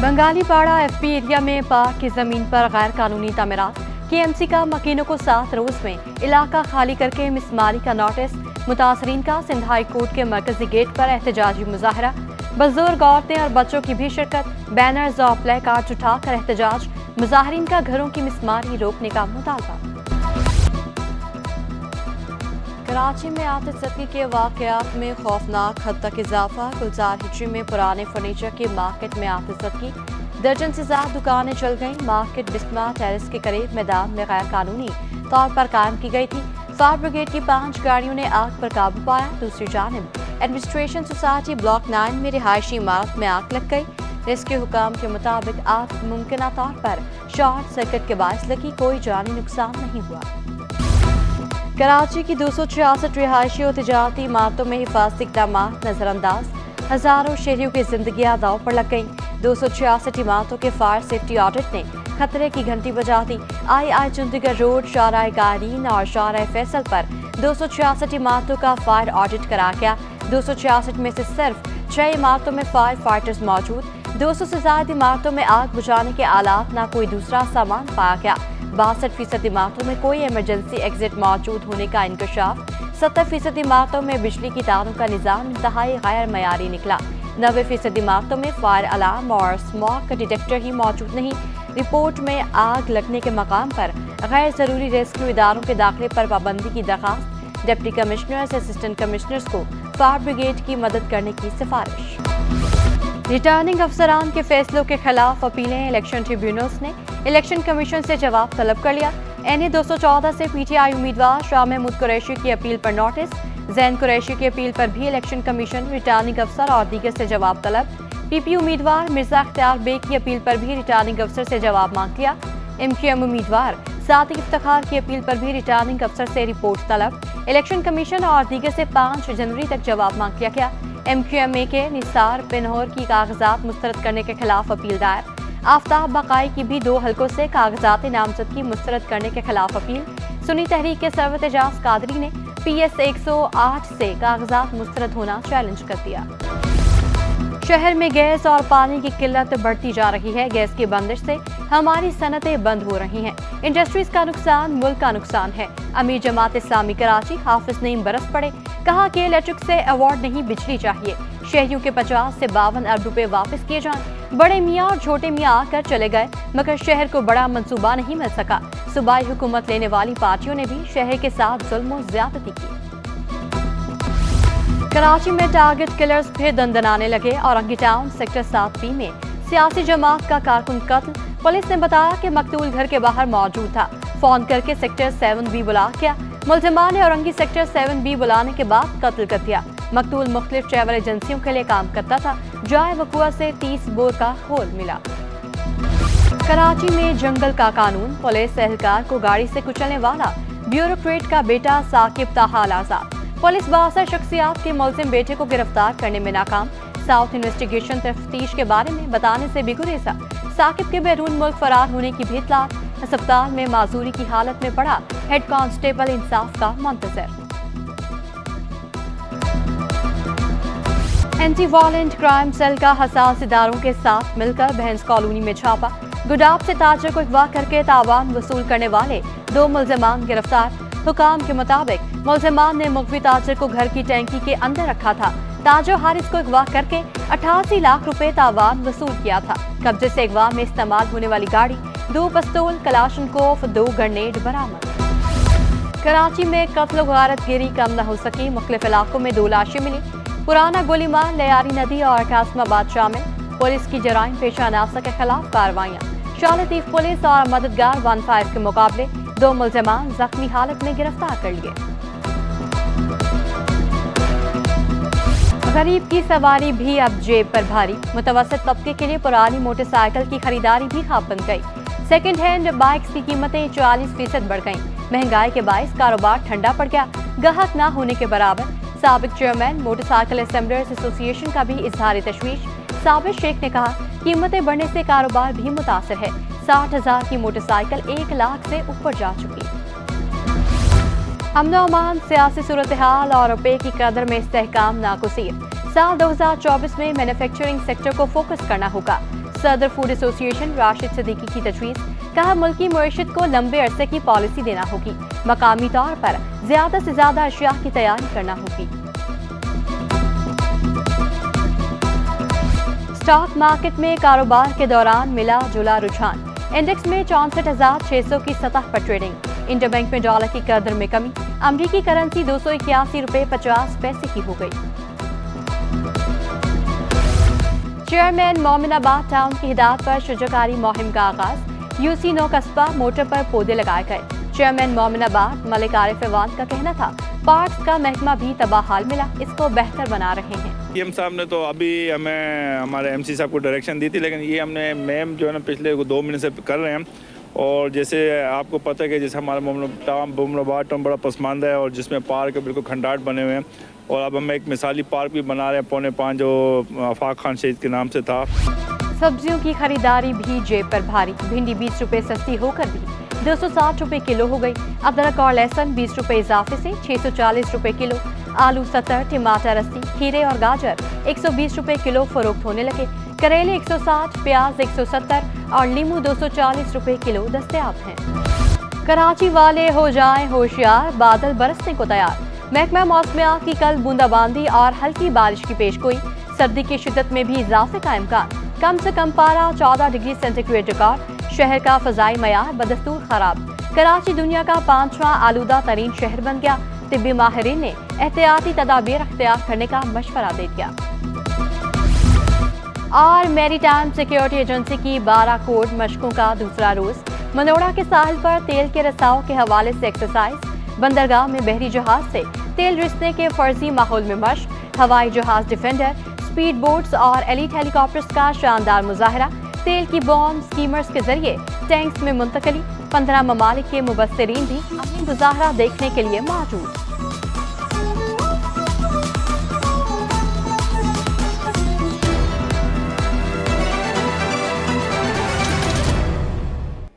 बंगाली पाड़ा FP area में पाक की जमीन पर गैर कानूनी तमीरात, केएमसी का मकीनों को 7 रोज में इलाका खाली करके मिसमारी का नोटिस, मुतासरीन का सिंध हाई कोर्ट के मरकजी गेट पर एहतजाजी मुजाहरा, बुजुर्ग औरतें और बच्चों की भी शिरकत, बैनर्स और प्ले कार्ड्स उठाकर एहतजाज, मुजाहरीन का घरों की मिसमारी रोकने का मुतालबा। कराची में आतिशबाजी के वाकयात में खौफनाक हद तक इजाफा, गुलजार हिजरी में पुराने फर्नीचर की मार्केट में आतिशबाजी, दर्जन से ज्यादा दुकानें चल गईं। मार्केट बिस्मा टेरेस के करीब मैदान में गैर कानूनी तौर पर कायम की गई थी। फायर ब्रिगेड की 5 गाड़ियों ने आग पर काबू पाया। दूसरी जानिब एडमिनिस्ट्रेशन सोसाइटी ब्लॉक 9 में रिहायशी इमारत में आग लग गई। रेस्क्यू हुकाम के मुताबिक आग मुमकिन तौर पर शॉर्ट सर्किट के बायस लगी, कोई जानी नुकसान नहीं हुआ। कराची की 266 रिहायशी और तिजारती इमारतों में हिफाजती इक़दाम नजरअंदाज, हजारों शहरियों की जिंदगियां दांव पर लग गईं। 266 इमारतों के फायर सेफ्टी ऑडिट ने खतरे की घंटी बजा दी। आई चंडीगढ़ रोड, शाहराह गार्डीन और शाहराह फैसल पर 266 इमारतों का फायर ऑडिट करा गया। 266 में से सिर्फ 6 इमारतों में फायर फाइटर्स मौजूद। 200 से ज्यादा इमारतों में आग बुझाने के आलात, ना कोई दूसरा सामान पाया गया। 62% इमारतों में कोई इमरजेंसी एग्जिट मौजूद होने का इंकशाफ। 70% इमारतों में बिजली की तारों का निजाम इंतहाई गैर मयारी निकला। 90% इमारतों में फायर अलार्म और स्मोक डिटेक्टर ही मौजूद नहीं। रिपोर्ट में आग लगने के मकाम पर गैर जरूरी रेस्क्यू इदारों के दाखिले पर पाबंदी की दरखास्त, डिप्टी कमिश्नर्स, असिस्टेंट कमिश्नर्स को फायर ब्रिगेड की मदद करने की सिफारिश। रिटर्निंग अफसरान के फैसलों के खिलाफ अपीलें, इलेक्शन ट्रिब्यूनल्स ने इलेक्शन कमीशन से जवाब तलब कर लिया। NA 214 से पीटीआई उम्मीदवार शाह महमूद कुरैशी की अपील पर नोटिस, जैन कुरैशी की अपील पर भी इलेक्शन कमीशन, रिटर्निंग अफसर और दीगर से जवाब तलब। PP उम्मीदवार मिर्जा इख्तियार बेग की अपील पर भी रिटर्निंग अफसर से जवाब मांग लिया। MQM उम्मीदवार सादिक इफ्तिखार की अपील पर भी रिटर्निंग अफसर से रिपोर्ट तलब। इलेक्शन कमीशन और दीगर से 5 जनवरी तक जवाब मांग लिया गया। MQMA के निसार पिनहोर की कागजात मुस्तरद करने के खिलाफ अपील दायर। आफ्ताब बकाई की भी 2 हलकों से कागजात नामजदगी मुस्तरद करने के खिलाफ अपील। सुन्नी तहरीक के सरवत एजाज कादरी ने PS 108 से कागजात मुस्तरद होना चैलेंज कर दिया। शहर में गैस और पानी की किल्लत बढ़ती जा रही है। गैस की बंदिश से हमारी सनतें बंद हो रही हैं। इंडस्ट्रीज का नुकसान मुल्क का नुकसान है। अमीर जमात इस्लामी कराची हाफिज नईम बरस पड़े, कहा कि इलेक्ट्रिक से अवार्ड नहीं, बिजली चाहिए। शहरियों के 50 से 52 अरब रुपए वापस किए जाएं। बड़े मियाँ और छोटे मियाँ आकर चले गए, मगर शहर को बड़ा मंसूबा नहीं मिल सका। सूबाई हुकूमत लेने वाली पार्टियों ने भी शहर के साथ जुल्म और ज्यादती की। कराची में टारगेट किलर्स फिर दंदनाने लगे। औरंगी टाउन सेक्टर 7B में सियासी जमात का कारकुन कत्ल। पुलिस ने बताया कि मकतूल घर के बाहर मौजूद था। फोन करके सेक्टर 7B बुला किया। मुलजिमान ने औरंगी सेक्टर 7B बुलाने के बाद कत्ल कर दिया। मकतूल मुख्तलिफ ट्रैवल एजेंसियों के लिए काम करता था। जाए वकुआ से 30 बोर का खोल मिला। कराची में जंगल का कानून, पुलिस एहलकार को गाड़ी से कुचलने वाला ब्यूरोक्रेट का बेटा साकिब ताहाल आजाद। पुलिस 62 शख्सियात के मुलजिम बेटे को गिरफ्तार करने में नाकाम। साउथ इन्वेस्टिगेशन तफ्तीश के बारे में बताने से भी गुरेजा। साकिब के बैरून मुल्क फरार होने की भी इत्तला। अस्पताल में माजूरी की हालत में पड़ा हेड कांस्टेबल इंसाफ का Muntazir. Anti violent crime cell का हसास इदारों के साथ मिलकर बहंस कॉलोनी में छापा। गुडाब से ताजर को अगवा करके तावान वसूल करने वाले 2 मुलजिमान गिरफ्तार। हुकाम के मुताबिक मुलजिमान ने मुख्वी ताजर को घर की टैंकी के अंदर रखा था। ताजर हारिस को अगवा करके 88 लाख रुपए तावान वसूल किया था। कब्जे से अगवा में इस्तेमाल होने वाली गाड़ी, 2 पिस्तौल, कलाशनकोफ, 2 ग्रेनेड बरामद। कराची में कत्ल व गारतगिरी कम न हो सकी। मुख्तलिफ इलाकों में 2 लाशें मिली। पुराना गोलीमार, लयारी नदी और कासमाबाद शामिल। पुलिस की जराइम पेशा नासा के खिलाफ कार्रवाइयाँ। शाह लतीफ पुलिस और मददगार 15 के मुकाबले 2 मुलजिमान जख्मी हालत में गिरफ्तार कर लिए। गरीब की सवारी भी अब जेब पर भारी। मुतवसत तबके के लिए पुरानी मोटरसाइकिल की खरीदारी भी खाप बन गई। सेकंड हैंड बाइक्स की कीमतें 40% बढ़ गईं। महंगाई के बायस कारोबार ठंडा पड़ गया, गाहक ना होने के बराबर। साबिक चेयरमैन मोटरसाइकिल असेंबलर्स एसोसिएशन का भी इजहार तशवीश। साबिर शेख ने कहा, कीमतें बढ़ने से कारोबार भी मुतासर है। 60,000 की मोटरसाइकिल 1 लाख से ऊपर जा चुकी। अमन अमान, सियासी सूरत हाल और रुपए की कदर में इस्तेहकाम नागुज़ीर। साल 2024 में मैन्युफैक्चरिंग सेक्टर को फोकस करना होगा। صدر فوڈ ایسوسیشن راشد صدیقی کی تجویز، کہا ملکی معیشت کو لمبے عرصے کی پالیسی دینا ہوگی، مقامی طور پر زیادہ سے زیادہ اشیاء کی تیاری کرنا ہوگی۔ اسٹاک مارکیٹ میں کاروبار کے دوران ملا جلا رجحان، انڈیکس میں 64,600 کی سطح پر ٹریڈنگ، انٹر بینک میں ڈالر کی قدر میں کمی، امریکی کرنسی 281.50 کی ہو گئی۔ چیئرمین مومن آباد ٹاؤن کی ہدایت پر شجرکاری مہم کا آغاز، UC 9 قصبہ موٹر پر پودے لگائے گئے۔ چیئرمین مومن آباد ملک عارف ایوان کا کہنا تھا پارکس کا محکمہ بھی تباہ حال ملا، اس کو بہتر بنا رہے ہیں۔ PM صاحب نے تو ابھی ہمیں ہمارے MC صاحب کو ڈائریکشن دی تھی، لیکن یہ ہم نے میم جو ہے نا پچھلے 2 مہینے سے کر رہے ہیں، اور جیسے آپ کو پتہ ہے کہ جیسے ہمارا مومن آباد ٹاؤن بڑا پسماندہ ہے اور جس میں پارک بالکل کھنڈاٹ بنے ہوئے ہیں، اور اب ہم ایک مثالی پارک بھی بنا رہے ہیں 4.25 جو آفاق خان شہید کے نام سے تھا۔ سبزیوں کی خریداری بھی جیب پر بھاری، بھنڈی 20 روپے سستی ہو کر بھی 260 روپے کلو ہو گئی، ادرک اور لہسن 20 روپے اضافے سے 640 روپے کلو، آلو 70، ٹماٹر 80، کھیرے اور گاجر 120 روپے کلو فروخت ہونے لگے، کریلے 160، پیاز 170 اور لیمو 240 روپے کلو دستیاب ہیں۔ کراچی والے ہو جائیں ہوشیار، بادل برسنے کو تیار، محکمہ موسمیات کی کل بوندا باندی اور ہلکی بارش کی پیشگوئی، سردی کی شدت میں بھی اضافے کا امکان، کم سے کم پارہ 14 ڈگری سینٹی گریڈ ریکارڈ، شہر کا فضائی معیار بدستور خراب، کراچی دنیا کا 5واں آلودہ ترین شہر بن گیا، طبی ماہرین نے احتیاطی تدابیر اختیار کرنے کا مشورہ دے دیا۔ اور میری ٹائم سیکیورٹی ایجنسی کی 12 کوڈ مشقوں کا دوسرا روز، منوڑا کے ساحل پر تیل کے رساؤ کے حوالے سے ایکسرسائز، بندرگاہ میں بحری جہاز سے تیل رسنے کے فرضی ماحول میں مشق، ہوائی جہاز ڈیفینڈر، سپیڈ بوٹس اور ایلیٹ ہیلی کاپٹرز کا شاندار مظاہرہ، تیل کی بوم سکیمرز کے ذریعے ٹینکس میں منتقلی، 15 ممالک کے مبصرین بھی اپنی مظاہرہ دیکھنے کے لیے موجود۔